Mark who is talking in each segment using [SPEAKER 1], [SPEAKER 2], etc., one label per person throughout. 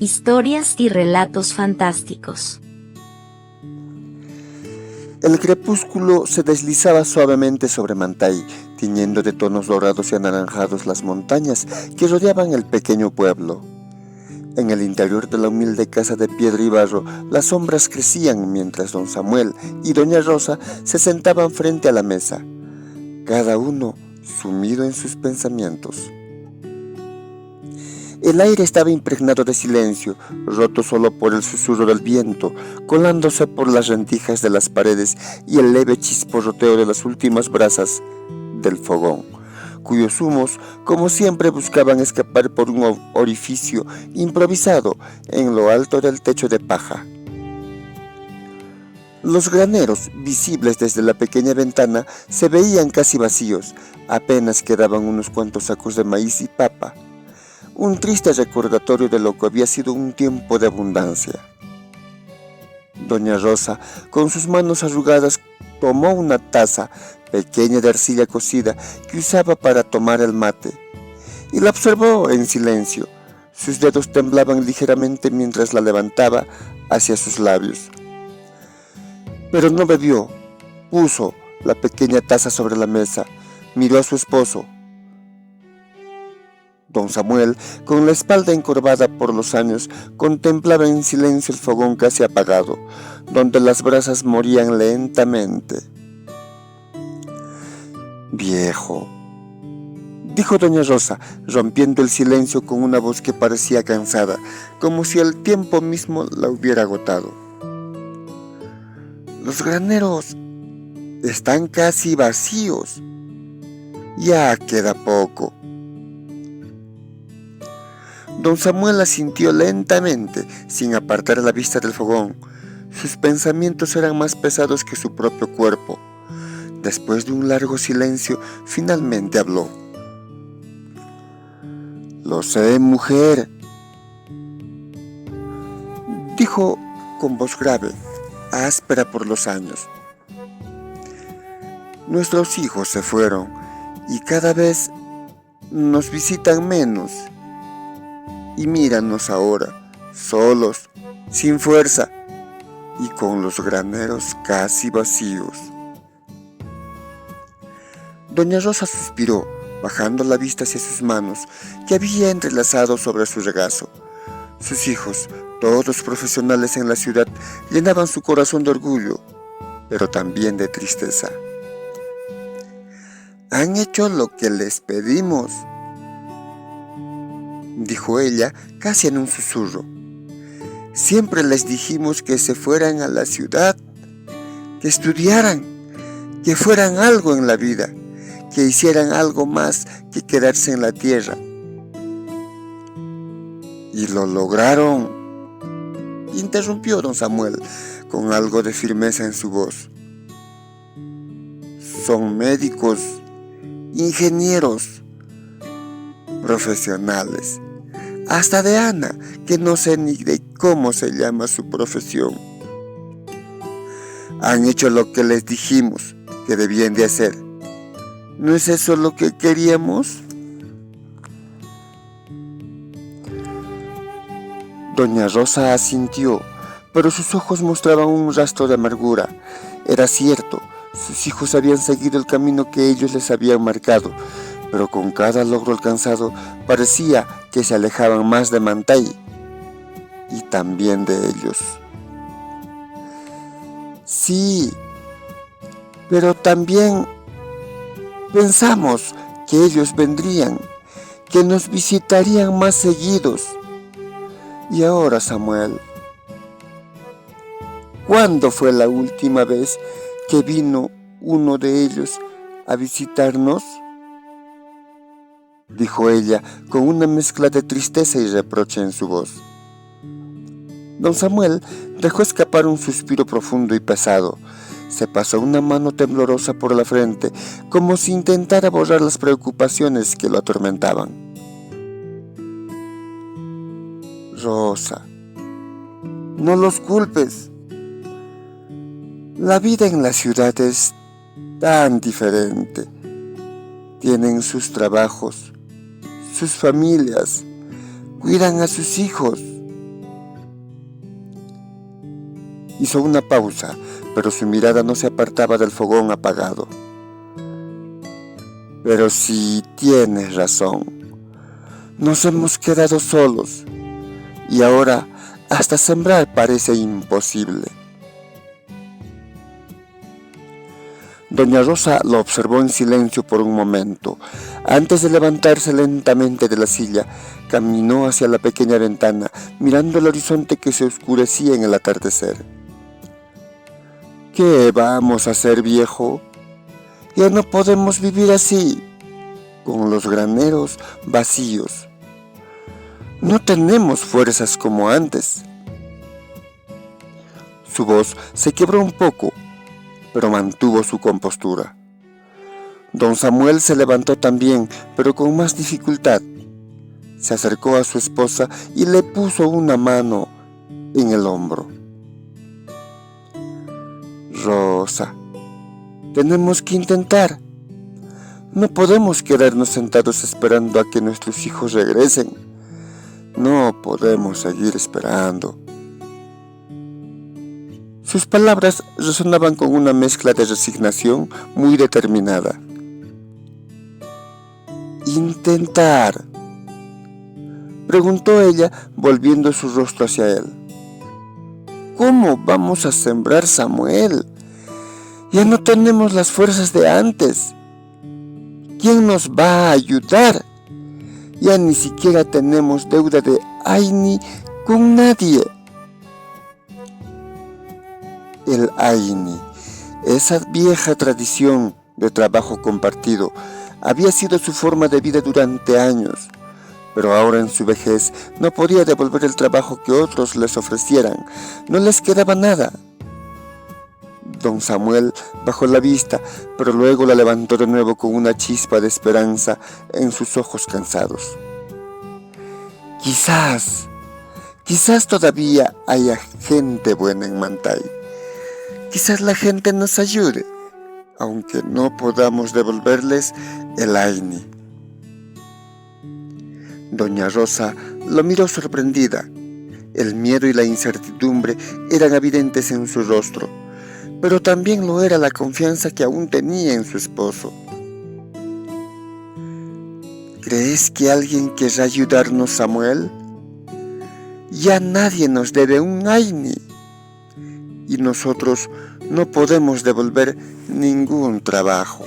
[SPEAKER 1] Historias y relatos fantásticos.
[SPEAKER 2] El crepúsculo se deslizaba suavemente sobre Mantay, tiñendo de tonos dorados y anaranjados las montañas que rodeaban el pequeño pueblo. En el interior de la humilde casa de piedra y barro, las sombras crecían mientras don Samuel y doña Rosa se sentaban frente a la mesa, cada uno sumido en sus pensamientos. El aire estaba impregnado de silencio, roto solo por el susurro del viento, colándose por las rendijas de las paredes y el leve chisporroteo de las últimas brasas del fogón, cuyos humos, como siempre, buscaban escapar por un orificio improvisado en lo alto del techo de paja. Los graneros, visibles desde la pequeña ventana, se veían casi vacíos, apenas quedaban unos cuantos sacos de maíz y papa. Un triste recordatorio de lo que había sido un tiempo de abundancia. Doña Rosa, con sus manos arrugadas, tomó una taza pequeña de arcilla cocida que usaba para tomar el mate, y la observó en silencio. Sus dedos temblaban ligeramente mientras la levantaba hacia sus labios. Pero no bebió. Puso la pequeña taza sobre la mesa, miró a su esposo. Don Samuel, con la espalda encorvada por los años, contemplaba en silencio el fogón casi apagado, donde las brasas morían lentamente. «Viejo», dijo doña Rosa, rompiendo el silencio con una voz que parecía cansada, como si el tiempo mismo la hubiera agotado. «Los graneros están casi vacíos. Ya queda poco». Don Samuel asintió lentamente, sin apartar la vista del fogón. Sus pensamientos eran más pesados que su propio cuerpo. Después de un largo silencio, finalmente habló. «Lo sé, mujer», dijo con voz grave, áspera por los años. «Nuestros hijos se fueron y cada vez nos visitan menos. Y míranos ahora, solos, sin fuerza y con los graneros casi vacíos». Doña Rosa suspiró, bajando la vista hacia sus manos, que había entrelazado sobre su regazo. Sus hijos, todos profesionales en la ciudad, llenaban su corazón de orgullo, pero también de tristeza. «Han hecho lo que les pedimos», dijo ella casi en un susurro. «Siempre les dijimos que se fueran a la ciudad, que estudiaran, que fueran algo en la vida, que hicieran algo más que quedarse en la tierra. Y lo lograron», interrumpió don Samuel con algo de firmeza en su voz. «Son médicos, ingenieros, profesionales. Hasta de Ana, que no sé ni de cómo se llama su profesión. Han hecho lo que les dijimos que debían de hacer. ¿No es eso lo que queríamos?» Doña Rosa asintió, pero sus ojos mostraban un rastro de amargura. Era cierto, sus hijos habían seguido el camino que ellos les habían marcado, pero con cada logro alcanzado parecía que se alejaban más de Mantay y también de ellos. «Sí, pero también pensamos que ellos vendrían, que nos visitarían más seguidos. Y ahora, Samuel, ¿cuándo fue la última vez que vino uno de ellos a visitarnos?», dijo ella con una mezcla de tristeza y reproche en su voz. Don Samuel dejó escapar un suspiro profundo y pesado. Se pasó una mano temblorosa por la frente, como si intentara borrar las preocupaciones que lo atormentaban. «Rosa, no los culpes. La vida en la ciudad es tan diferente. Tienen sus trabajos, sus familias, cuidan a sus hijos. Hizo una pausa, pero su mirada no se apartaba del fogón apagado. Pero sí tienes razón. Nos hemos quedado solos y ahora hasta sembrar parece imposible. Doña Rosa lo observó en silencio por un momento. Antes de levantarse lentamente de la silla, caminó hacia la pequeña ventana, mirando el horizonte que se oscurecía en el atardecer. ¿Qué vamos a hacer, viejo? Ya no podemos vivir así, con los graneros vacíos. No tenemos fuerzas como antes. Su voz se quebró un poco, pero mantuvo su compostura. Don Samuel se levantó también, pero con más dificultad. Se acercó a su esposa y le puso una mano en el hombro. Rosa, tenemos que intentar. No podemos quedarnos sentados esperando a que nuestros hijos regresen. No podemos seguir esperando. Sus palabras resonaban con una mezcla de resignación muy determinada. «¿Intentar?», preguntó ella, volviendo su rostro hacia él. «¿Cómo vamos a sembrar, Samuel? Ya no tenemos las fuerzas de antes. ¿Quién nos va a ayudar? Ya ni siquiera tenemos deuda de Aini con nadie». El Aini, esa vieja tradición de trabajo compartido, había sido su forma de vida durante años, pero ahora en su vejez no podía devolver el trabajo que otros les ofrecieran, no les quedaba nada. Don Samuel bajó la vista, pero luego la levantó de nuevo con una chispa de esperanza en sus ojos cansados. Quizás todavía haya gente buena en Mantay. Quizás la gente nos ayude, aunque no podamos devolverles el Aini. Doña Rosa lo miró sorprendida. El miedo y la incertidumbre eran evidentes en su rostro, pero también lo era la confianza que aún tenía en su esposo. ¿Crees que alguien querrá ayudarnos, Samuel? Ya nadie nos debe un Aini. Y nosotros no podemos devolver ningún trabajo.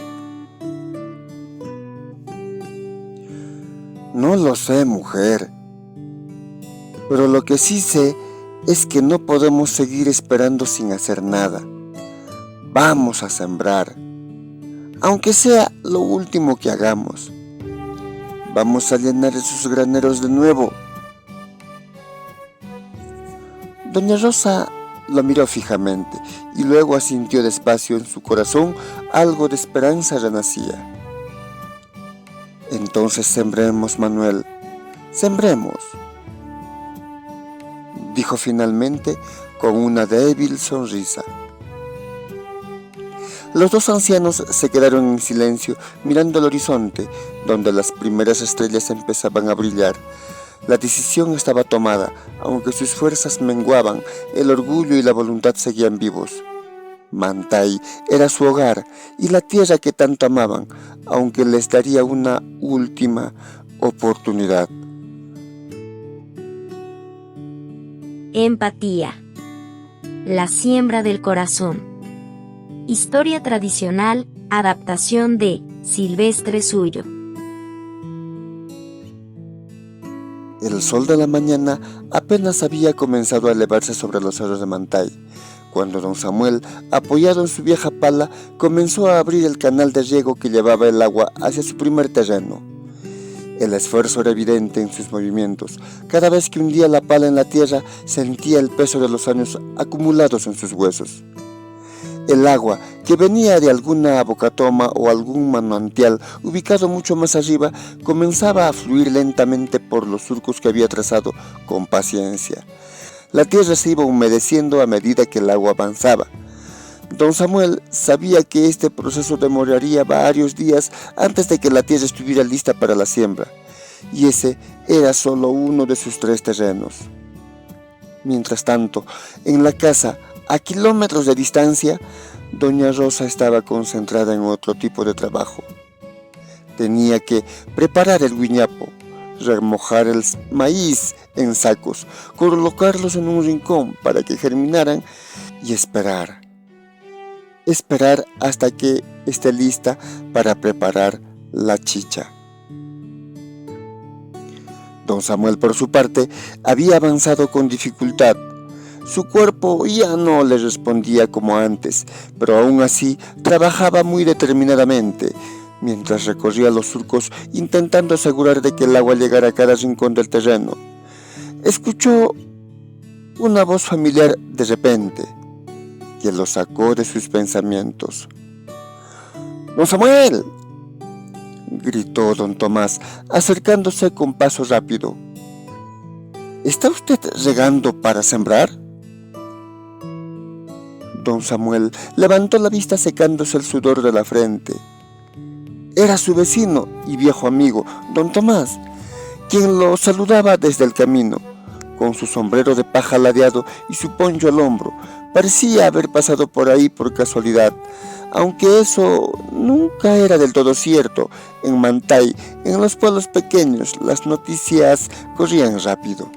[SPEAKER 2] No lo sé, mujer, pero lo que sí sé es que no podemos seguir esperando sin hacer nada. Vamos a sembrar, aunque sea lo último que hagamos. Vamos a llenar esos graneros de nuevo. Doña Rosa lo miró fijamente y luego asintió despacio. En su corazón algo de esperanza renacía. Entonces sembremos, Manuel, sembremos, dijo finalmente con una débil sonrisa. Los dos ancianos se quedaron en silencio mirando el horizonte, donde las primeras estrellas empezaban a brillar. La decisión estaba tomada, aunque sus fuerzas menguaban, el orgullo y la voluntad seguían vivos. Mantay era su hogar y la tierra que tanto amaban, aunque les daría una última oportunidad.
[SPEAKER 1] Empatía. La siembra del corazón. Historia tradicional, adaptación de Silvestre Suyo.
[SPEAKER 2] El sol de la mañana apenas había comenzado a elevarse sobre los cerros de Mantay, cuando don Samuel, apoyado en su vieja pala, comenzó a abrir el canal de riego que llevaba el agua hacia su primer terreno. El esfuerzo era evidente en sus movimientos. Cada vez que hundía la pala en la tierra, sentía el peso de los años acumulados en sus huesos. El agua, que venía de alguna abocatoma o algún manantial ubicado mucho más arriba, comenzaba a fluir lentamente por los surcos que había trazado con paciencia. La tierra se iba humedeciendo a medida que el agua avanzaba. Don Samuel sabía que este proceso demoraría varios días antes de que la tierra estuviera lista para la siembra, y ese era solo uno de sus 3 terrenos. Mientras tanto, en la casa, A kilómetros de distancia, doña Rosa estaba concentrada en otro tipo de trabajo. Tenía que preparar el guiñapo, remojar el maíz en sacos, colocarlos en un rincón para que germinaran y esperar. Esperar hasta que esté lista para preparar la chicha. Don Samuel, por su parte, había avanzado con dificultad. Su cuerpo ya no le respondía como antes, pero aún así trabajaba muy determinadamente, mientras recorría los surcos intentando asegurar de que el agua llegara a cada rincón del terreno. Escuchó una voz familiar de repente, que lo sacó de sus pensamientos. ¡Don Samuel!, gritó don Tomás, acercándose con paso rápido. ¿Está usted regando para sembrar? Don Samuel levantó la vista secándose el sudor de la frente. Era su vecino y viejo amigo, don Tomás, quien lo saludaba desde el camino, con su sombrero de paja ladeado y su poncho al hombro. Parecía haber pasado por ahí por casualidad, aunque eso nunca era del todo cierto. En Mantay, en los pueblos pequeños, las noticias corrían rápido.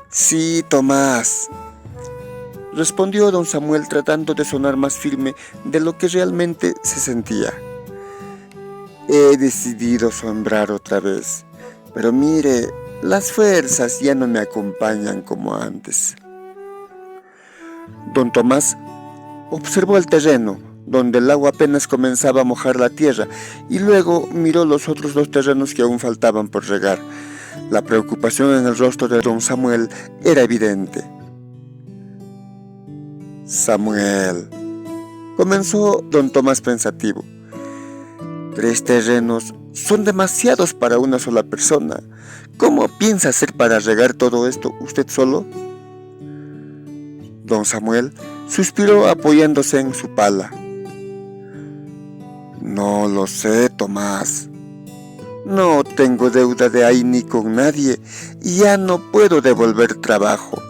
[SPEAKER 2] Sí, Tomás, respondió don Samuel tratando de sonar más firme de lo que realmente se sentía. He decidido sembrar otra vez, pero mire, las fuerzas ya no me acompañan como antes. Don Tomás observó el terreno, donde el agua apenas comenzaba a mojar la tierra, y luego miró los otros 2 terrenos que aún faltaban por regar. La preocupación en el rostro de don Samuel era evidente. Samuel, comenzó don Tomás pensativo. 3 terrenos son demasiados para una sola persona. ¿Cómo piensa hacer para regar todo esto usted solo? Don Samuel suspiró apoyándose en su pala. No lo sé, Tomás. No tengo deuda de ahí ni con nadie y ya no puedo devolver trabajo.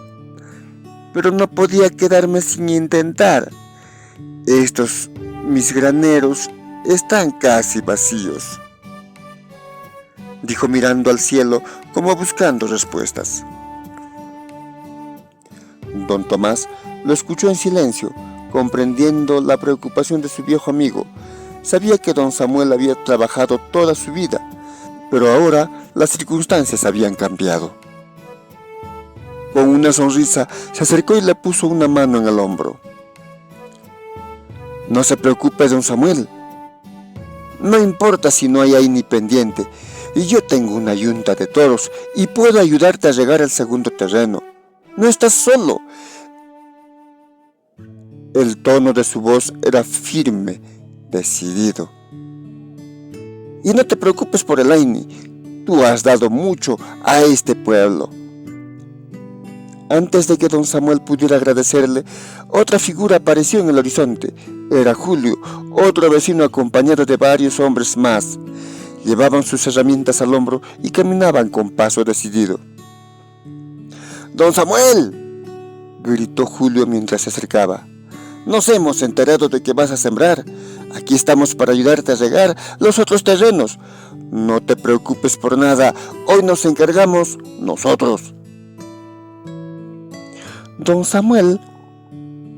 [SPEAKER 2] Pero no podía quedarme sin intentar. Estos mis graneros están casi vacíos, dijo mirando al cielo como buscando respuestas. Don Tomás lo escuchó en silencio, comprendiendo la preocupación de su viejo amigo. Sabía que don Samuel había trabajado toda su vida, pero ahora las circunstancias habían cambiado. Con una sonrisa se acercó y le puso una mano en el hombro. No se preocupe, don Samuel. No importa si no hay ahí ni pendiente, y yo tengo una yunta de toros y puedo ayudarte a regar el segundo terreno. No estás solo. El tono de su voz era firme, decidido. Y no te preocupes por el Aini, tú has dado mucho a este pueblo. Antes de que don Samuel pudiera agradecerle, otra figura apareció en el horizonte. Era Julio, otro vecino acompañado de varios hombres más. Llevaban sus herramientas al hombro y caminaban con paso decidido. ¡Don Samuel!, gritó Julio mientras se acercaba. Nos hemos enterado de que vas a sembrar. Aquí estamos para ayudarte a regar los otros terrenos. No te preocupes por nada, hoy nos encargamos nosotros. Don Samuel,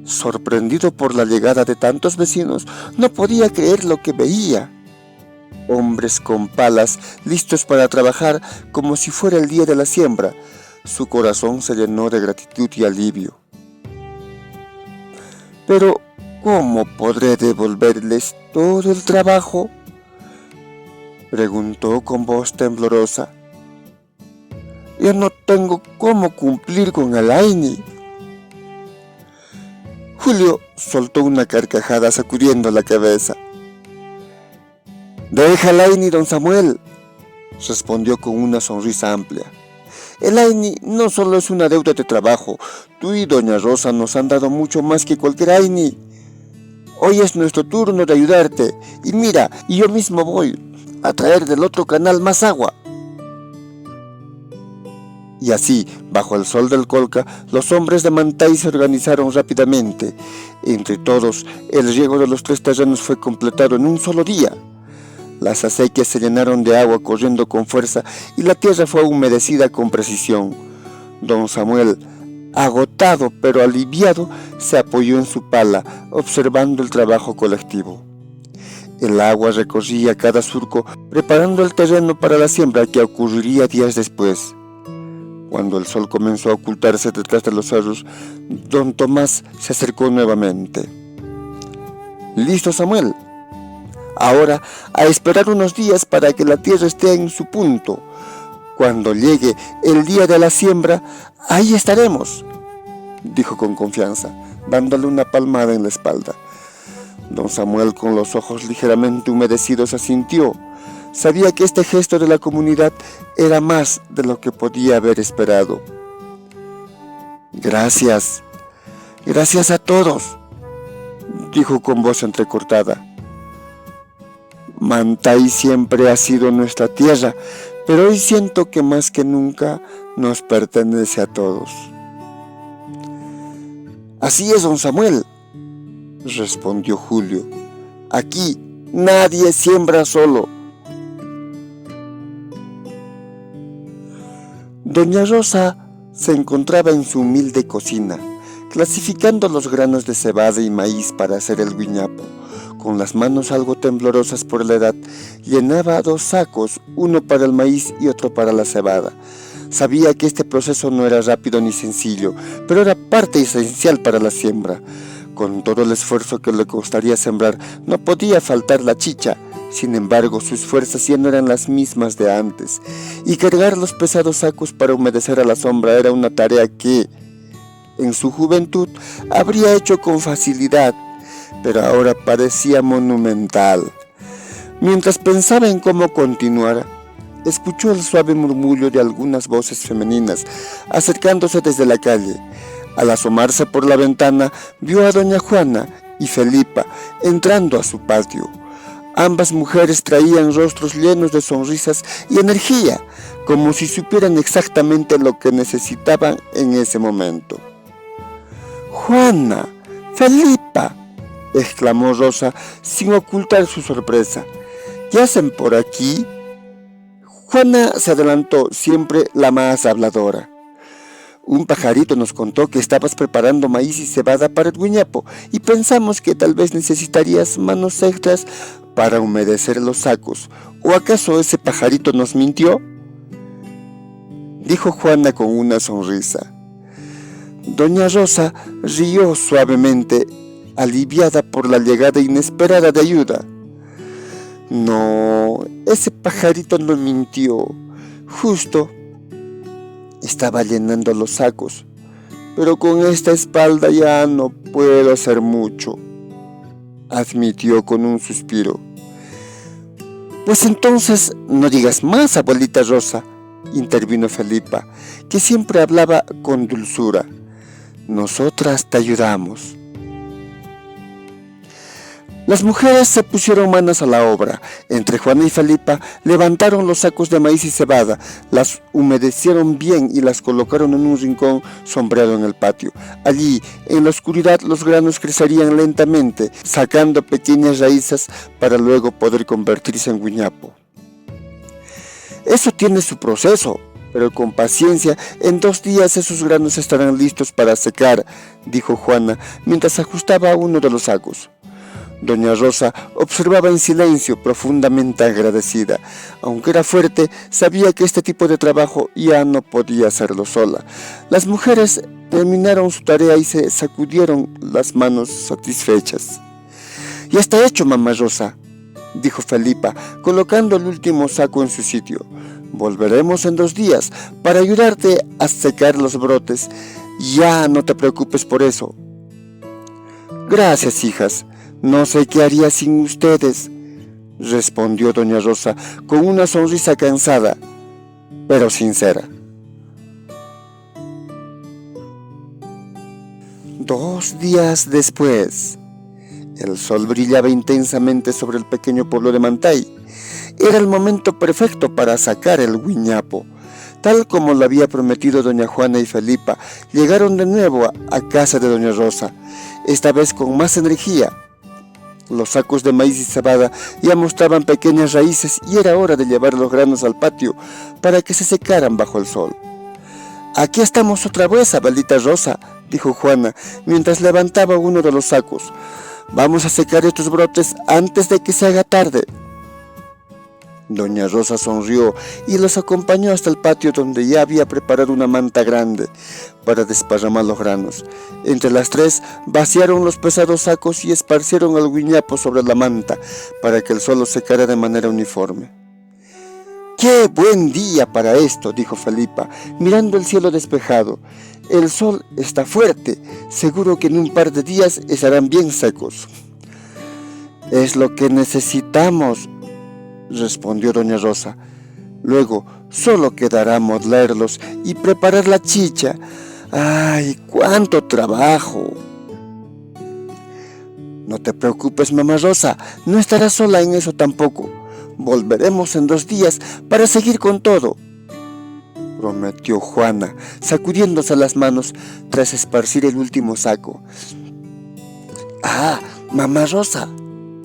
[SPEAKER 2] sorprendido por la llegada de tantos vecinos, no podía creer lo que veía. Hombres con palas, listos para trabajar como si fuera el día de la siembra. Su corazón se llenó de gratitud y alivio. Pero, ¿cómo podré devolverles todo el trabajo?, preguntó con voz temblorosa. Yo no tengo cómo cumplir con el Aini. Julio soltó una carcajada sacudiendo la cabeza. Deja el Aini, don Samuel, respondió con una sonrisa amplia. El Aini no solo es una deuda de trabajo. Tú y doña Rosa nos han dado mucho más que cualquier Aini. Hoy es nuestro turno de ayudarte. Y mira, yo mismo voy a traer del otro canal más agua. Y así, bajo el sol del Colca, los hombres de Mantay se organizaron rápidamente. Entre todos, el riego de los 3 terrenos fue completado en un solo día. Las acequias se llenaron de agua corriendo con fuerza y la tierra fue humedecida con precisión. Don Samuel, agotado pero aliviado, se apoyó en su pala, observando el trabajo colectivo. El agua recorría cada surco, preparando el terreno para la siembra que ocurriría días después. Cuando el sol comenzó a ocultarse detrás de los cerros, don Tomás se acercó nuevamente. «¿Listo, Samuel? Ahora a esperar unos días para que la tierra esté en su punto. Cuando llegue el día de la siembra, ahí estaremos», dijo con confianza, dándole una palmada en la espalda. Don Samuel, con los ojos ligeramente humedecidos, asintió. Sabía que este gesto de la comunidad era más de lo que podía haber esperado. «Gracias, gracias a todos», dijo con voz entrecortada. «Mantay siempre ha sido nuestra tierra, pero hoy siento que más que nunca nos pertenece a todos». «Así es, don Samuel», respondió Julio. «Aquí nadie siembra solo». Doña Rosa se encontraba en su humilde cocina, clasificando los granos de cebada y maíz para hacer el guiñapo. Con las manos algo temblorosas por la edad, llenaba 2 sacos, uno para el maíz y otro para la cebada. Sabía que este proceso no era rápido ni sencillo, pero era parte esencial para la siembra. Con todo el esfuerzo que le costaría sembrar, no podía faltar la chicha. Sin embargo, sus fuerzas ya no eran las mismas de antes, y cargar los pesados sacos para humedecer a la sombra era una tarea que, en su juventud, habría hecho con facilidad, pero ahora parecía monumental. Mientras pensaba en cómo continuar, escuchó el suave murmullo de algunas voces femeninas acercándose desde la calle. Al asomarse por la ventana, vio a doña Juana y Felipa entrando a su patio. Ambas mujeres traían rostros llenos de sonrisas y energía, como si supieran exactamente lo que necesitaban en ese momento. «Juana, Felipa», exclamó Rosa sin ocultar su sorpresa. «¿Qué hacen por aquí?». Juana se adelantó, siempre la más habladora. «Un pajarito nos contó que estabas preparando maíz y cebada para el guiñapo y pensamos que tal vez necesitarías manos extras para humedecer los sacos. ¿O acaso ese pajarito nos mintió?», dijo Juana con una sonrisa. Doña Rosa rió suavemente, aliviada por la llegada inesperada de ayuda. «No, ese pajarito no mintió. Justo estaba llenando los sacos, pero con esta espalda ya no puedo hacer mucho», admitió con un suspiro. «Pues entonces no digas más, abuelita Rosa», intervino Felipa, que siempre hablaba con dulzura. «Nosotras te ayudamos». Las mujeres se pusieron manos a la obra. Entre Juana y Felipa levantaron los sacos de maíz y cebada, las humedecieron bien y las colocaron en un rincón sombreado en el patio. Allí, en la oscuridad, los granos crecerían lentamente, sacando pequeñas raíces para luego poder convertirse en guiñapo. «Eso tiene su proceso, pero con paciencia, en 2 días esos granos estarán listos para secar», dijo Juana, mientras ajustaba uno de los sacos. Doña Rosa observaba en silencio, profundamente agradecida. Aunque era fuerte, sabía que este tipo de trabajo ya no podía hacerlo sola. Las mujeres terminaron su tarea y se sacudieron las manos satisfechas. «Ya está hecho, mamá Rosa», dijo Felipa, colocando el último saco en su sitio. «Volveremos en 2 días para ayudarte a secar los brotes. Ya no te preocupes por eso». «Gracias, hijas. No sé qué haría sin ustedes», respondió doña Rosa con una sonrisa cansada, pero sincera. 2 días después, el sol brillaba intensamente sobre el pequeño pueblo de Mantay. Era el momento perfecto para sacar el guiñapo. Tal como lo había prometido doña Juana y Felipa, llegaron de nuevo a casa de doña Rosa, esta vez con más energía. Los sacos de maíz y cebada ya mostraban pequeñas raíces y era hora de llevar los granos al patio para que se secaran bajo el sol. «Aquí estamos otra vez, abuelita Rosa», dijo Juana, mientras levantaba uno de los sacos. «Vamos a secar estos brotes antes de que se haga tarde». Doña Rosa sonrió y los acompañó hasta el patio, donde ya había preparado una manta grande para desparramar los granos. Entre las tres vaciaron los pesados sacos y esparcieron el guiñapo sobre la manta para que el sol los secara de manera uniforme. «¡Qué buen día para esto!», dijo Felipa, mirando el cielo despejado. «El sol está fuerte, seguro que en un par de días estarán bien secos». «Es lo que necesitamos», respondió doña Rosa. «Luego solo quedará molerlos y preparar la chicha. ¡Ay, cuánto trabajo!». «No te preocupes, mamá Rosa, no estarás sola en eso tampoco. Volveremos en 2 días para seguir con todo», prometió Juana, sacudiéndose las manos tras esparcir el último saco. «Ah, mamá Rosa,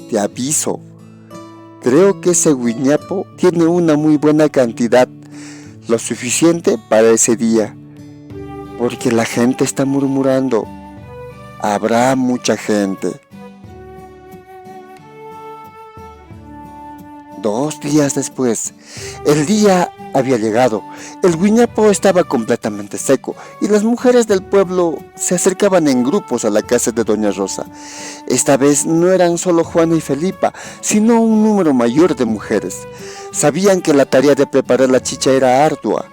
[SPEAKER 2] te aviso. Creo que ese guiñapo tiene una muy buena cantidad, lo suficiente para ese día, porque la gente está murmurando. Habrá mucha gente». 2 días después, el día había llegado. El guiñapo estaba completamente seco y las mujeres del pueblo se acercaban en grupos a la casa de doña Rosa. Esta vez no eran solo Juana y Felipa, sino un número mayor de mujeres. Sabían que la tarea de preparar la chicha era ardua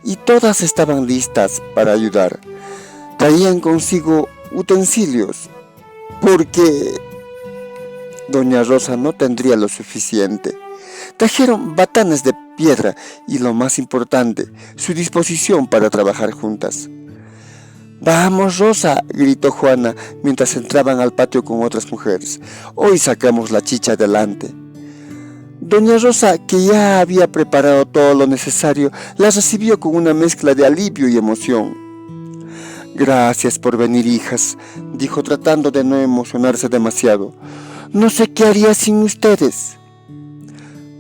[SPEAKER 2] y todas estaban listas para ayudar. Traían consigo utensilios, porque doña Rosa no tendría lo suficiente. Trajeron batanes de piedra y, lo más importante, su disposición para trabajar juntas. «Vamos, Rosa», gritó Juana mientras entraban al patio con otras mujeres. «Hoy sacamos la chicha adelante». Doña Rosa, que ya había preparado todo lo necesario, las recibió con una mezcla de alivio y emoción. «Gracias por venir, hijas», dijo tratando de no emocionarse demasiado. «No sé qué haría sin ustedes».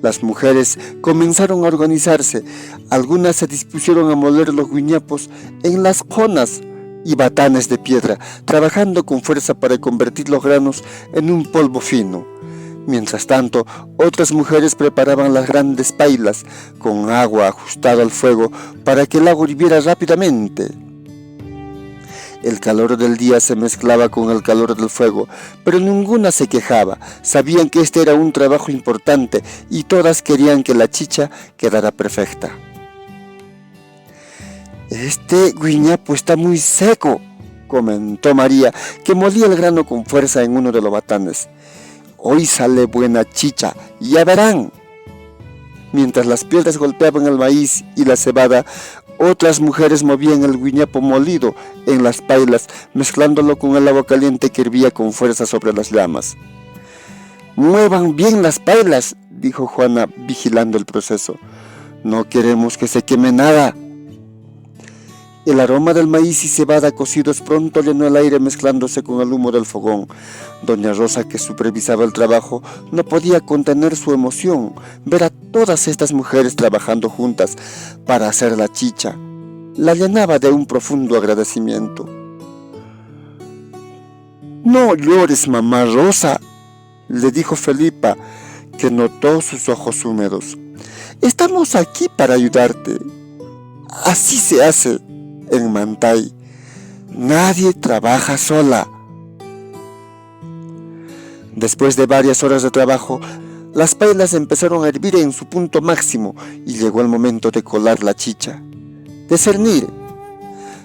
[SPEAKER 2] Las mujeres comenzaron a organizarse. Algunas se dispusieron a moler los guiñapos en las jonas y batanes de piedra, trabajando con fuerza para convertir los granos en un polvo fino. Mientras tanto, otras mujeres preparaban las grandes pailas con agua ajustada al fuego para que el agua hirviera rápidamente. El calor del día se mezclaba con el calor del fuego, pero ninguna se quejaba. Sabían que este era un trabajo importante y todas querían que la chicha quedara perfecta. «Este guiñapo está muy seco», comentó María, que molía el grano con fuerza en uno de los batanes. «Hoy sale buena chicha, ya verán». Mientras las piedras golpeaban el maíz y la cebada, otras mujeres movían el guiñapo molido en las pailas, mezclándolo con el agua caliente que hervía con fuerza sobre las llamas. «Muevan bien las pailas», dijo Juana, vigilando el proceso. «No queremos que se queme nada». El aroma del maíz y cebada cocidos pronto llenó el aire, mezclándose con el humo del fogón. Doña Rosa, que supervisaba el trabajo, no podía contener su emoción. Ver a todas estas mujeres trabajando juntas para hacer la chicha la llenaba de un profundo agradecimiento. «No llores, mamá Rosa», le dijo Felipa, que notó sus ojos húmedos. «Estamos aquí para ayudarte. Así se hace en Mantay. Nadie trabaja sola». Después de varias horas de trabajo, las pailas empezaron a hervir en su punto máximo y llegó el momento de colar la chicha, de cernir.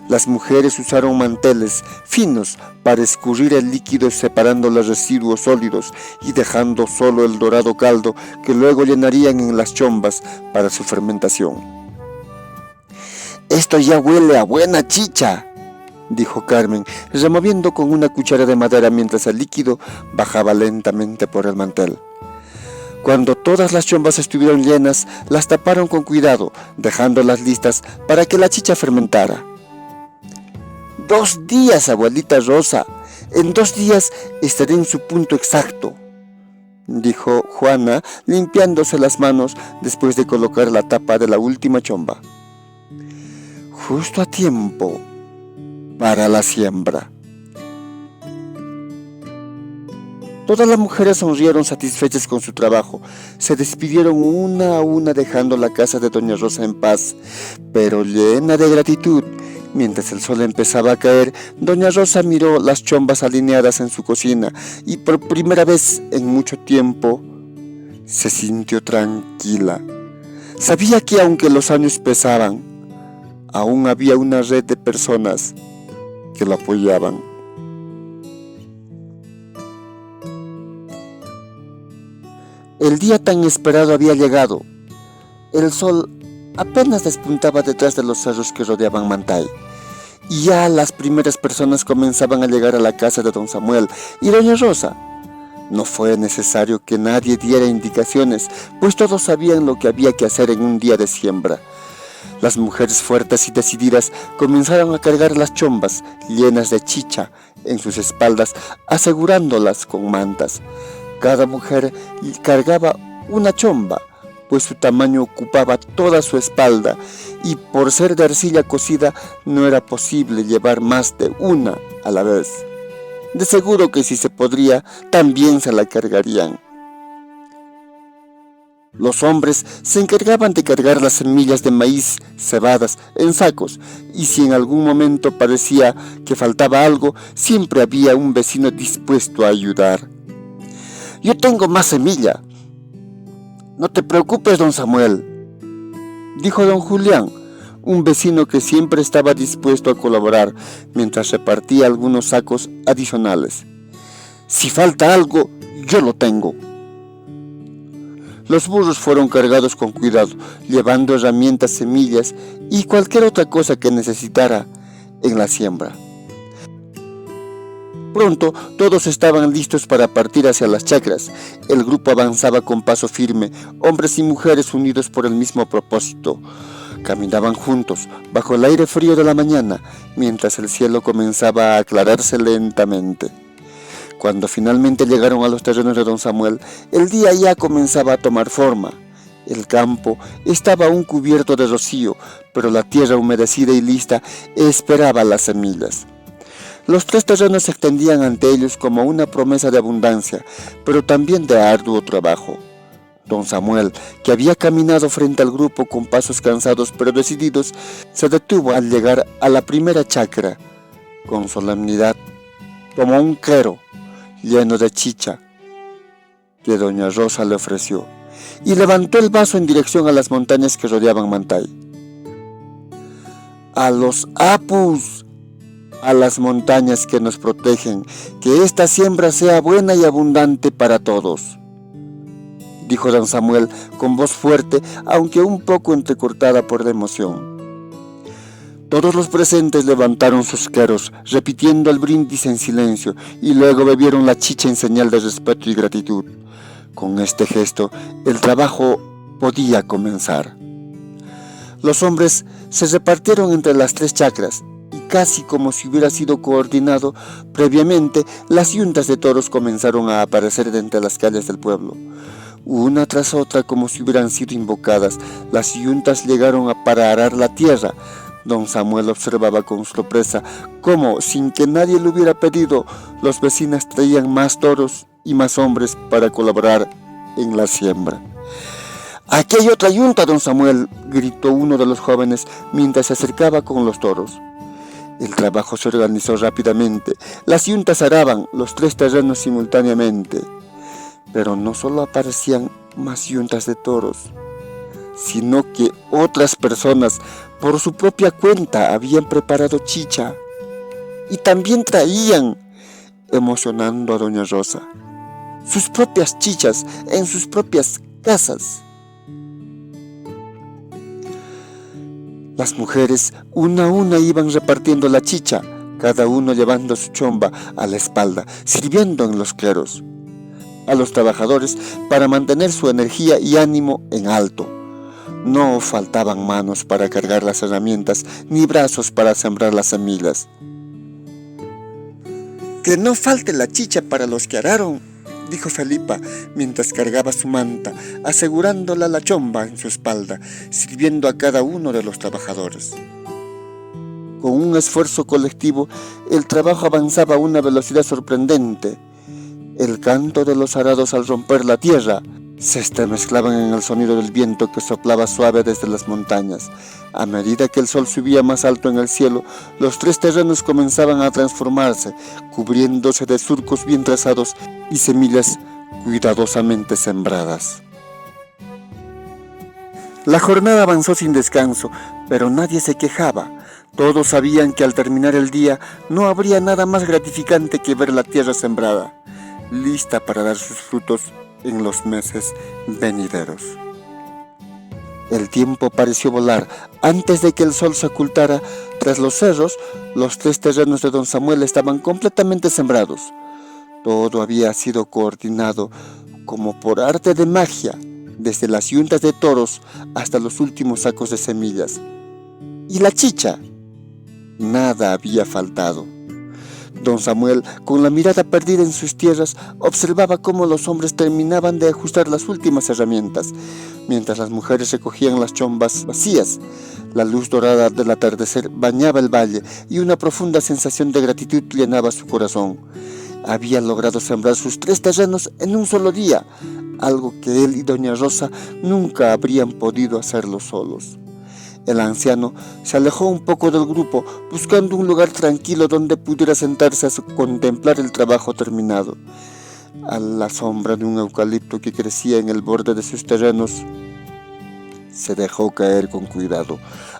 [SPEAKER 2] Las mujeres usaron manteles finos para escurrir el líquido, separando los residuos sólidos y dejando solo el dorado caldo que luego llenarían en las chombas para su fermentación. «Esto ya huele a buena chicha», dijo Carmen, removiendo con una cuchara de madera mientras el líquido bajaba lentamente por el mantel. Cuando todas las chombas estuvieron llenas, las taparon con cuidado, dejándolas listas para que la chicha fermentara. 2 días, abuelita Rosa. En 2 días estaré en su punto exacto, dijo Juana, limpiándose las manos después de colocar la tapa de la última chomba. Justo a tiempo para la siembra. Todas las mujeres sonrieron satisfechas con su trabajo. Se despidieron una a una dejando la casa de doña Rosa en paz, pero llena de gratitud. Mientras el sol empezaba a caer, doña Rosa miró las chombas alineadas en su cocina y por primera vez en mucho tiempo se sintió tranquila. Sabía que aunque los años pesaban, aún había una red de personas que la apoyaban. El día tan esperado había llegado. El sol apenas despuntaba detrás de los cerros que rodeaban Mantay, y ya las primeras personas comenzaban a llegar a la casa de don Samuel y doña Rosa. No fue necesario que nadie diera indicaciones, pues todos sabían lo que había que hacer en un día de siembra. Las mujeres fuertes y decididas comenzaron a cargar las chombas llenas de chicha en sus espaldas, asegurándolas con mantas. Cada mujer cargaba una chomba, pues su tamaño ocupaba toda su espalda y por ser de arcilla cocida no era posible llevar más de una a la vez. De seguro que si se podría, también se la cargarían. Los hombres se encargaban de cargar las semillas de maíz cebadas en sacos, y si en algún momento parecía que faltaba algo, siempre había un vecino dispuesto a ayudar. «Yo tengo más semilla. No te preocupes, don Samuel», dijo don Julián, un vecino que siempre estaba dispuesto a colaborar mientras repartía algunos sacos adicionales. «Si falta algo, yo lo tengo». Los burros fueron cargados con cuidado, llevando herramientas, semillas y cualquier otra cosa que necesitara en la siembra. Pronto todos estaban listos para partir hacia las chacras. El grupo avanzaba con paso firme, hombres y mujeres unidos por el mismo propósito. Caminaban juntos, bajo el aire frío de la mañana, mientras el cielo comenzaba a aclararse lentamente. Cuando finalmente llegaron a los terrenos de don Samuel, el día ya comenzaba a tomar forma. El campo estaba aún cubierto de rocío, pero la tierra humedecida y lista esperaba las semillas. Los 3 terrenos se extendían ante ellos como una promesa de abundancia, pero también de arduo trabajo. Don Samuel, que había caminado frente al grupo con pasos cansados pero decididos, se detuvo al llegar a la primera chacra. Con solemnidad tomó un quero lleno de chicha que doña Rosa le ofreció y levantó el vaso en dirección a las montañas que rodeaban Mantay. «A los apus, a las montañas que nos protegen, que esta siembra sea buena y abundante para todos», dijo don Samuel con voz fuerte, aunque un poco entrecortada por la emoción. Todos los presentes levantaron sus queros, repitiendo el brindis en silencio, y luego bebieron la chicha en señal de respeto y gratitud. Con este gesto, el trabajo podía comenzar. Los hombres se repartieron entre las 3 chacras, y casi como si hubiera sido coordinado previamente, las yuntas de toros comenzaron a aparecer de entre las calles del pueblo. Una tras otra, como si hubieran sido invocadas, las yuntas llegaron para arar la tierra. Don Samuel observaba con sorpresa cómo, sin que nadie lo hubiera pedido, los vecinos traían más toros y más hombres para colaborar en la siembra. «Aquí hay otra yunta, don Samuel», gritó uno de los jóvenes mientras se acercaba con los toros. El trabajo se organizó rápidamente. Las yuntas araban los 3 terrenos simultáneamente. Pero no solo aparecían más yuntas de toros, sino que otras personas por su propia cuenta habían preparado chicha y también traían, emocionando a doña Rosa, sus propias chichas en sus propias casas. Las mujeres una a una iban repartiendo la chicha, cada uno llevando su chomba a la espalda, sirviendo en los queros. a los trabajadores para mantener su energía y ánimo en alto. No faltaban manos para cargar las herramientas ni brazos para sembrar las semillas. «Que no falte la chicha para los que araron», dijo Felipa mientras cargaba su manta, asegurándola la chomba en su espalda, sirviendo a cada uno de los trabajadores. Con un esfuerzo colectivo, el trabajo avanzaba a una velocidad sorprendente. El canto de los arados al romper la tierra se entremezclaban en el sonido del viento que soplaba suave desde las montañas. A medida que el sol subía más alto en el cielo, los 3 terrenos comenzaban a transformarse, cubriéndose de surcos bien trazados y semillas cuidadosamente sembradas. La jornada avanzó sin descanso, pero nadie se quejaba. Todos sabían que al terminar el día no habría nada más gratificante que ver la tierra sembrada, lista para dar sus frutos en los meses venideros. El tiempo pareció volar. Antes de que el sol se ocultara tras los cerros, los 3 terrenos de don Samuel estaban completamente sembrados. Todo había sido coordinado como por arte de magia, desde las yuntas de toros hasta los últimos sacos de semillas. ¿Y la chicha? Nada había faltado. Don Samuel, con la mirada perdida en sus tierras, observaba cómo los hombres terminaban de ajustar las últimas herramientas, mientras las mujeres recogían las chombas vacías. La luz dorada del atardecer bañaba el valle y una profunda sensación de gratitud llenaba su corazón. Había logrado sembrar sus 3 terrenos en un solo día, algo que él y doña Rosa nunca habrían podido hacerlo solos. El anciano se alejó un poco del grupo, buscando un lugar tranquilo donde pudiera sentarse a contemplar el trabajo terminado. A la sombra de un eucalipto que crecía en el borde de sus terrenos, se dejó caer con cuidado.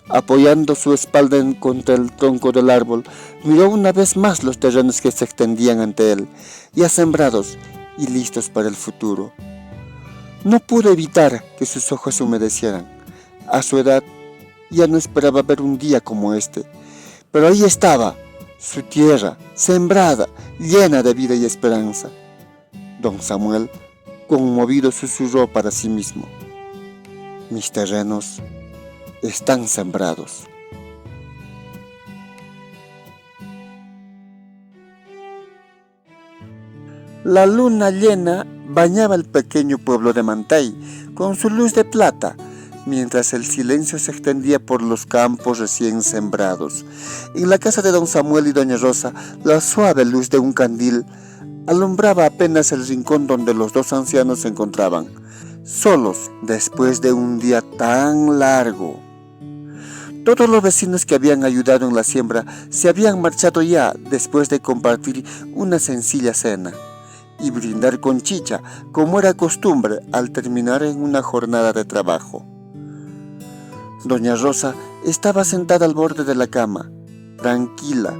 [SPEAKER 2] Apoyando su espalda contra el tronco del árbol, miró una vez más los terrenos que se extendían ante él, ya sembrados y listos para el futuro. No pudo evitar que sus ojos se humedecieran. A su edad, ya no esperaba ver un día como este, pero ahí estaba, su tierra, sembrada, llena de vida y esperanza. Don Samuel, conmovido, susurró para sí mismo: «Mis terrenos están sembrados». La luna llena bañaba el pequeño pueblo de Mantay con su luz de plata, mientras el silencio se extendía por los campos recién sembrados. En la casa de don Samuel y doña Rosa, la suave luz de un candil alumbraba apenas el rincón donde los 2 ancianos se encontraban, solos después de un día tan largo. Todos los vecinos que habían ayudado en la siembra se habían marchado ya después de compartir una sencilla cena y brindar con chicha, como era costumbre al terminar en una jornada de trabajo. Doña Rosa estaba sentada al borde de la cama, tranquila.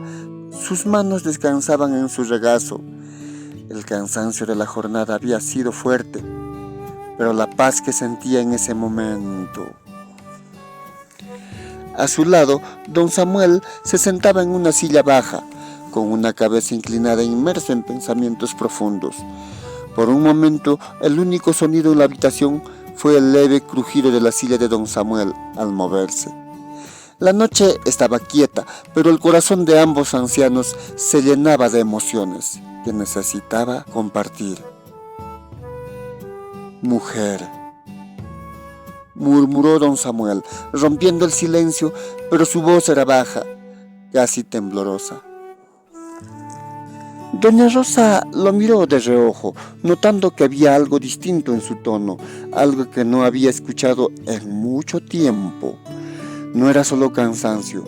[SPEAKER 2] Sus manos descansaban en su regazo. El cansancio de la jornada había sido fuerte, pero la paz que sentía en ese momento. A su lado, don Samuel se sentaba en una silla baja, con una cabeza inclinada e inmerso en pensamientos profundos. Por un momento, el único sonido en la habitación fue el leve crujido de la silla de don Samuel al moverse. La noche estaba quieta, pero el corazón de ambos ancianos se llenaba de emociones que necesitaba compartir. «Mujer», murmuró don Samuel, rompiendo el silencio, pero su voz era baja, casi temblorosa. Doña Rosa lo miró de reojo, notando que había algo distinto en su tono, algo que no había escuchado en mucho tiempo. No era solo cansancio,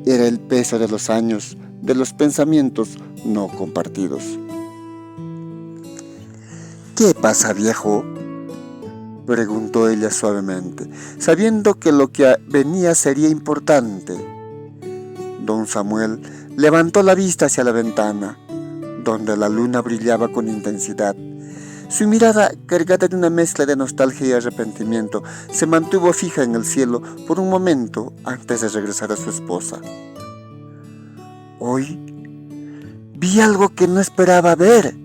[SPEAKER 2] era el peso de los años, de los pensamientos no compartidos. «¿Qué pasa, viejo?», preguntó ella suavemente, sabiendo que lo que venía sería importante. Don Samuel levantó la vista hacia la ventana, donde la luna brillaba con intensidad. Su mirada, cargada de una mezcla de nostalgia y arrepentimiento, se mantuvo fija en el cielo por un momento antes de regresar a su esposa. «Hoy vi algo que no esperaba ver»,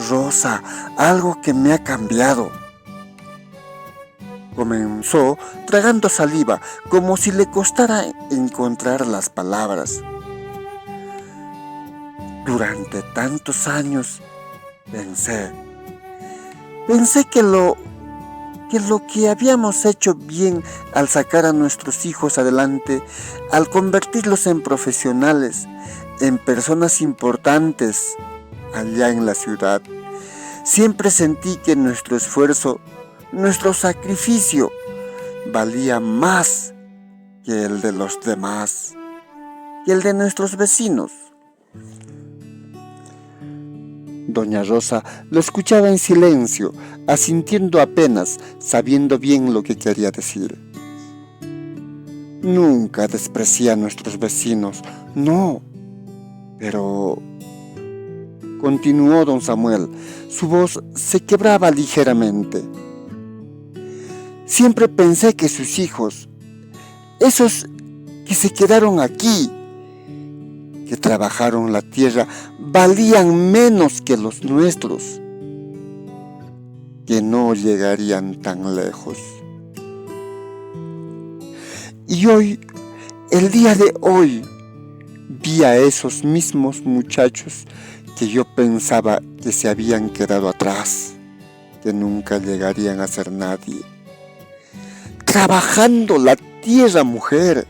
[SPEAKER 2] Rosa, algo que me ha cambiado. Comenzó tragando saliva, como si le costara encontrar las palabras. Durante tantos años pensé que lo que habíamos hecho bien al sacar a nuestros hijos adelante, al convertirlos en profesionales, en personas importantes allá en la ciudad. Siempre sentí que nuestro esfuerzo, nuestro sacrificio, valía más que el de los demás, que el de nuestros vecinos. Doña Rosa lo escuchaba en silencio, asintiendo apenas, sabiendo bien lo que quería decir. Nunca desprecié a nuestros vecinos, no. Pero, continuó don Samuel, su voz se quebraba ligeramente. Siempre pensé que sus hijos, esos que se quedaron aquí, que trabajaron la tierra, valían menos que los nuestros, que no llegarían tan lejos. Y hoy, el día de hoy, vi a esos mismos muchachos que yo pensaba que se habían quedado atrás, que nunca llegarían a ser nadie. Trabajando la tierra, mujer,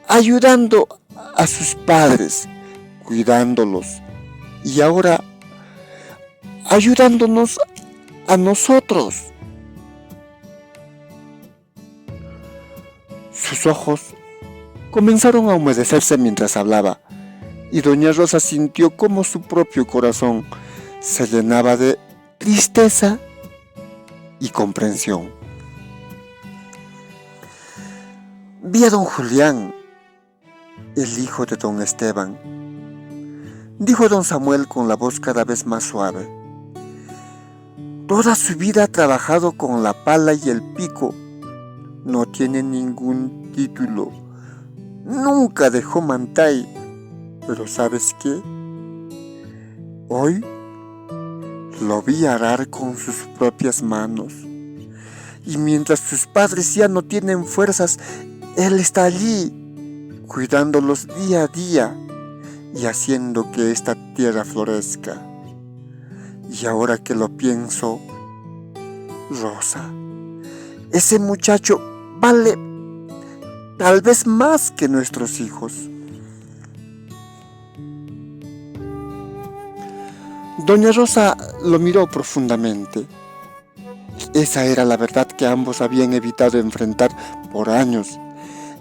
[SPEAKER 2] ayudando a sus padres, cuidándolos, y ahora ayudándonos a nosotros. Sus ojos comenzaron a humedecerse mientras hablaba, y doña Rosa sintió cómo su propio corazón se llenaba de tristeza y comprensión. Vi a don Julián, el hijo de don Esteban, dijo don Samuel con la voz cada vez más suave. Toda su vida ha trabajado con la pala y el pico. No tiene ningún título. Nunca dejó Mantay. Pero ¿sabes qué? Hoy lo vi arar con sus propias manos. Y mientras sus padres ya no tienen fuerzas, él está allí, cuidándolos día a día y haciendo que esta tierra florezca. Y ahora que lo pienso, Rosa, ese muchacho vale tal vez más que nuestros hijos. Doña Rosa lo miró profundamente. Esa era la verdad que ambos habían evitado enfrentar por años.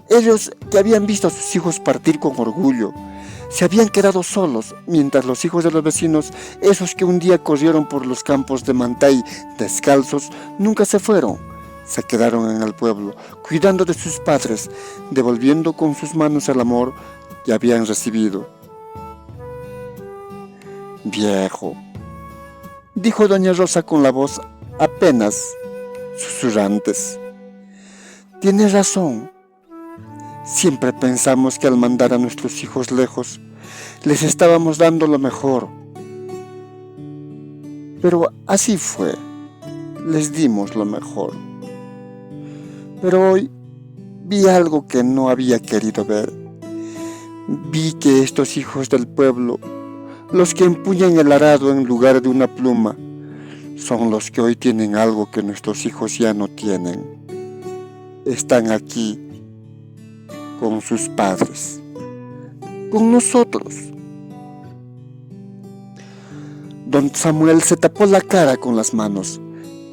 [SPEAKER 2] Ellos que habían visto a sus hijos partir con orgullo, se habían quedado solos, mientras los hijos de los vecinos, esos que un día corrieron por los campos de Mantay descalzos, nunca se fueron. Se quedaron en el pueblo, cuidando de sus padres, devolviendo con sus manos el amor que habían recibido. Viejo, dijo doña Rosa con la voz apenas susurrantes. Tienes razón. Siempre pensamos que al mandar a nuestros hijos lejos, les estábamos dando lo mejor. Pero así fue, les dimos lo mejor. Pero hoy vi algo que no había querido ver. Vi que estos hijos del pueblo, los que empuñan el arado en lugar de una pluma, son los que hoy tienen algo que nuestros hijos ya no tienen. Están aquí con sus padres, con nosotros. Don Samuel se tapó la cara con las manos,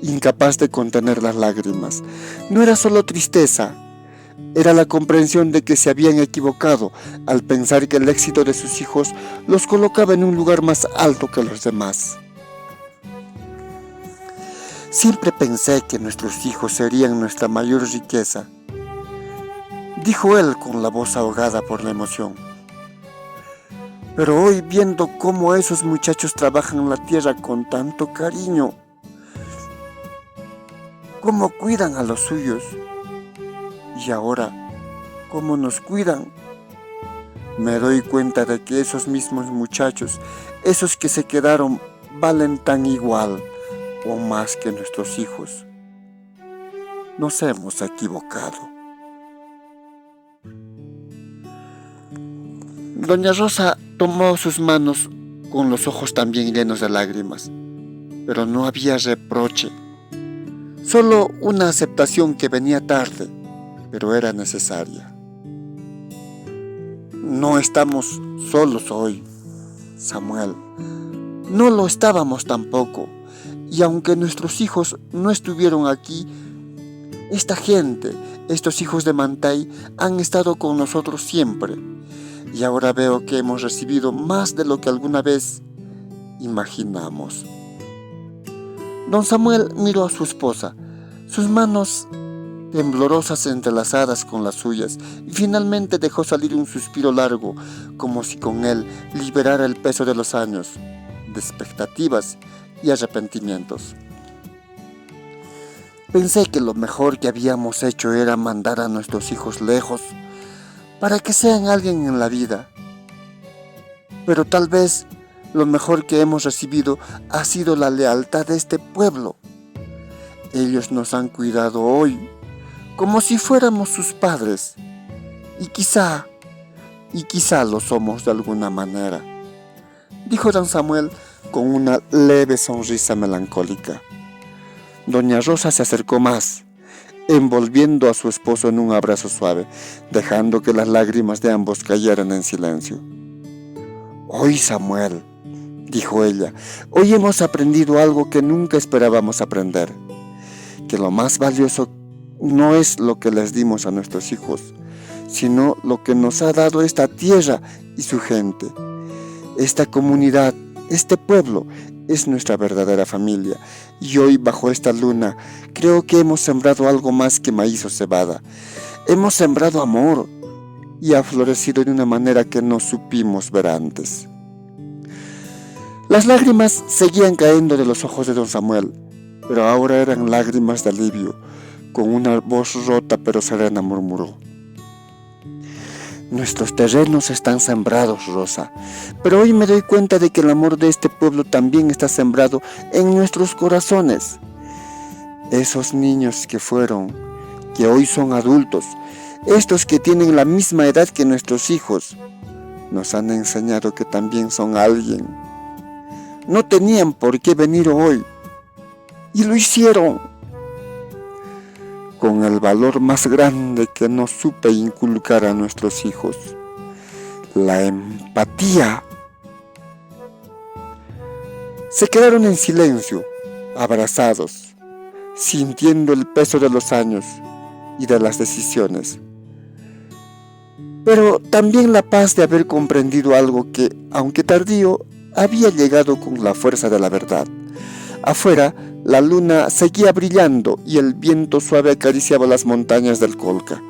[SPEAKER 2] incapaz de contener las lágrimas. No era solo tristeza, era la comprensión de que se habían equivocado al pensar que el éxito de sus hijos los colocaba en un lugar más alto que los demás. Siempre pensé que nuestros hijos serían nuestra mayor riqueza, dijo él con la voz ahogada por la emoción. Pero hoy, viendo cómo esos muchachos trabajan la tierra con tanto cariño, cómo cuidan a los suyos, y ahora cómo nos cuidan, me doy cuenta de que esos mismos muchachos, esos que se quedaron, valen tan igual o más que nuestros hijos. Nos hemos equivocado. Doña Rosa tomó sus manos con los ojos también llenos de lágrimas, pero no había reproche, solo una aceptación que venía tarde, pero era necesaria. No estamos solos hoy, Samuel. No lo estábamos tampoco. Y aunque nuestros hijos no estuvieron aquí, esta gente, estos hijos de Mantay, han estado con nosotros siempre. Y ahora veo que hemos recibido más de lo que alguna vez imaginamos. Don Samuel miró a su esposa, sus manos temblorosas entrelazadas con las suyas, y finalmente dejó salir un suspiro largo, como si con él liberara el peso de los años, de expectativas y arrepentimientos. Pensé que lo mejor que habíamos hecho era mandar a nuestros hijos lejos, para que sean alguien en la vida. Pero tal vez lo mejor que hemos recibido ha sido la lealtad de este pueblo. Ellos nos han cuidado hoy, como si fuéramos sus padres, y quizá lo somos de alguna manera, dijo don Samuel con una leve sonrisa melancólica. Doña Rosa se acercó más, envolviendo a su esposo en un abrazo suave, dejando que las lágrimas de ambos cayeran en silencio. Hoy, Samuel, dijo ella, hoy hemos aprendido algo que nunca esperábamos aprender, que lo más valioso no es lo que les dimos a nuestros hijos, sino lo que nos ha dado esta tierra y su gente. Esta comunidad, este pueblo, es nuestra verdadera familia, y hoy bajo esta luna creo que hemos sembrado algo más que maíz o cebada. Hemos sembrado amor y ha florecido de una manera que no supimos ver antes. Las lágrimas seguían cayendo de los ojos de don Samuel, pero ahora eran lágrimas de alivio. Con una voz rota pero serena murmuró: nuestros terrenos están sembrados, Rosa, pero hoy me doy cuenta de que el amor de este pueblo también está sembrado en nuestros corazones. Esos niños que fueron, que hoy son adultos, estos que tienen la misma edad que nuestros hijos, nos han enseñado que también son alguien. No tenían por qué venir hoy, y lo hicieron. Con el valor más grande que no supe inculcar a nuestros hijos, la empatía. Se quedaron en silencio, abrazados, sintiendo el peso de los años y de las decisiones, pero también la paz de haber comprendido algo que, aunque tardío, había llegado con la fuerza de la verdad. Afuera, la luna seguía brillando y el viento suave acariciaba las montañas del Colca,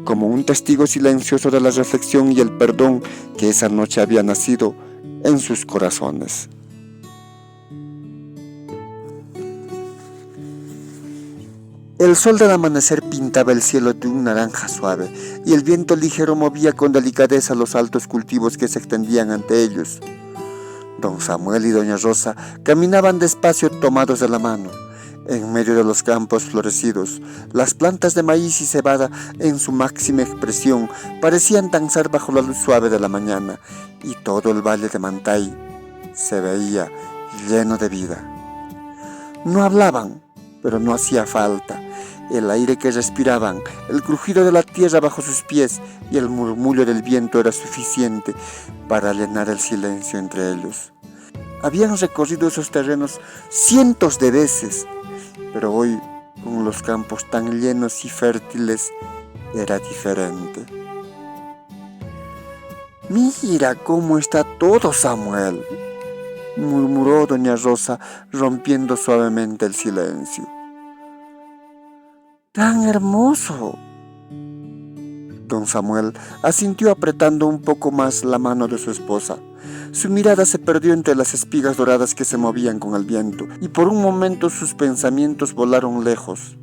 [SPEAKER 2] como un testigo silencioso de la reflexión y el perdón que esa noche había nacido en sus corazones. El sol del amanecer pintaba el cielo de un naranja suave y el viento ligero movía con delicadeza los altos cultivos que se extendían ante ellos. Don Samuel y doña Rosa caminaban despacio tomados de la mano. En medio de los campos florecidos, las plantas de maíz y cebada en su máxima expresión parecían danzar bajo la luz suave de la mañana, y todo el valle de Mantay se veía lleno de vida. No hablaban, pero no hacía falta. El aire que respiraban, el crujido de la tierra bajo sus pies y el murmullo del viento era suficiente para llenar el silencio entre ellos. Habían recorrido esos terrenos cientos de veces, pero hoy, con los campos tan llenos y fértiles, era diferente. «Mira cómo está todo, Samuel», murmuró doña Rosa, rompiendo suavemente el silencio. «¡Tan hermoso!». Don Samuel asintió apretando un poco más la mano de su esposa. Su mirada se perdió entre las espigas doradas que se movían con el viento, y por un momento sus pensamientos volaron lejos,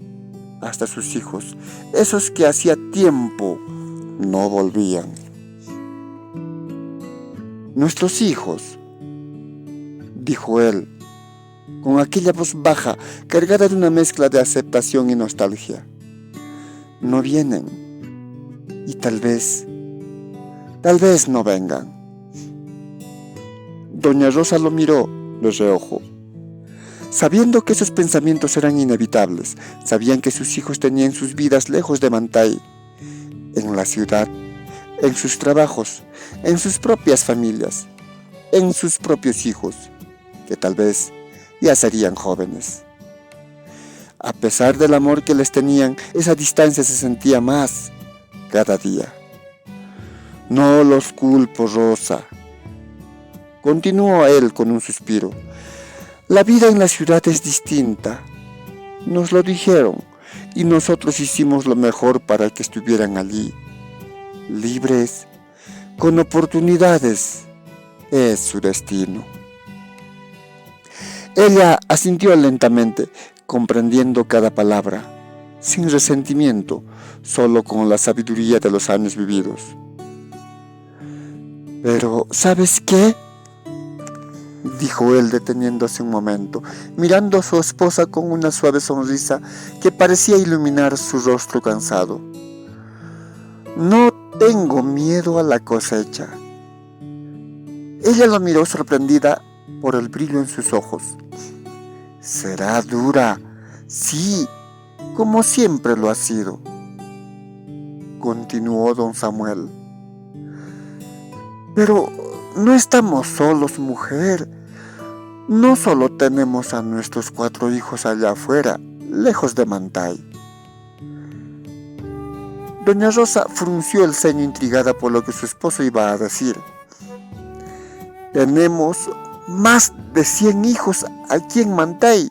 [SPEAKER 2] hasta sus hijos, esos que hacía tiempo no volvían. «Nuestros hijos», dijo él, con aquella voz baja, cargada de una mezcla de aceptación y nostalgia. No vienen, y tal vez no vengan. Doña Rosa lo miró de reojo. Sabiendo que esos pensamientos eran inevitables, sabían que sus hijos tenían sus vidas lejos de Mantay, en la ciudad, en sus trabajos, en sus propias familias, en sus propios hijos, que tal vez ya serían jóvenes. A pesar del amor que les tenían, esa distancia se sentía más cada día. No los culpo, Rosa, continuó él con un suspiro. La vida en la ciudad es distinta. Nos lo dijeron y nosotros hicimos lo mejor para que estuvieran allí, libres, con oportunidades. Es su destino. Ella asintió lentamente, comprendiendo cada palabra, sin resentimiento, solo con la sabiduría de los años vividos. Pero, ¿sabes qué?, dijo él deteniéndose un momento, mirando a su esposa con una suave sonrisa que parecía iluminar su rostro cansado. No tengo miedo a la cosecha. Ella lo miró sorprendida por el brillo en sus ojos. Será dura, sí, como siempre lo ha sido, continuó don Samuel. Pero no estamos solos, mujer. No solo tenemos a nuestros 4 hijos allá afuera, lejos de Mantay. Doña Rosa frunció el ceño intrigada por lo que su esposo iba a decir. Tenemos más de 100 hijos aquí en Mantay,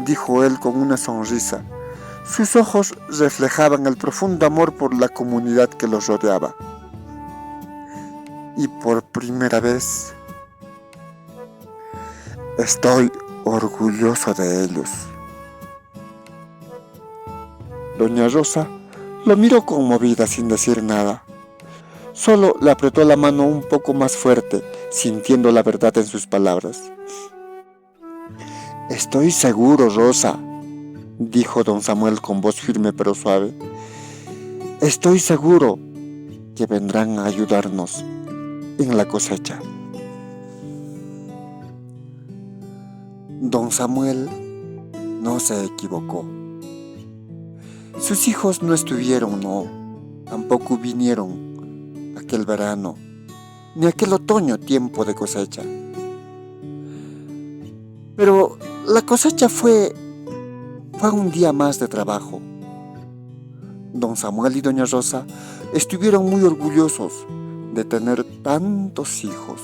[SPEAKER 2] dijo él con una sonrisa. Sus ojos reflejaban el profundo amor por la comunidad que los rodeaba. Y por primera vez estoy orgulloso de ellos. Doña Rosa lo miró conmovida sin decir nada. Solo le apretó la mano un poco más fuerte, sintiendo la verdad en sus palabras. Estoy seguro, Rosa, dijo don Samuel con voz firme pero suave. Estoy seguro que vendrán a ayudarnos en la cosecha. Don Samuel no se equivocó. Sus hijos no estuvieron, no, tampoco vinieron aquel verano, ni aquel otoño tiempo de cosecha. Pero la cosecha fue un día más de trabajo. Don Samuel y doña Rosa estuvieron muy orgullosos de tener tantos hijos.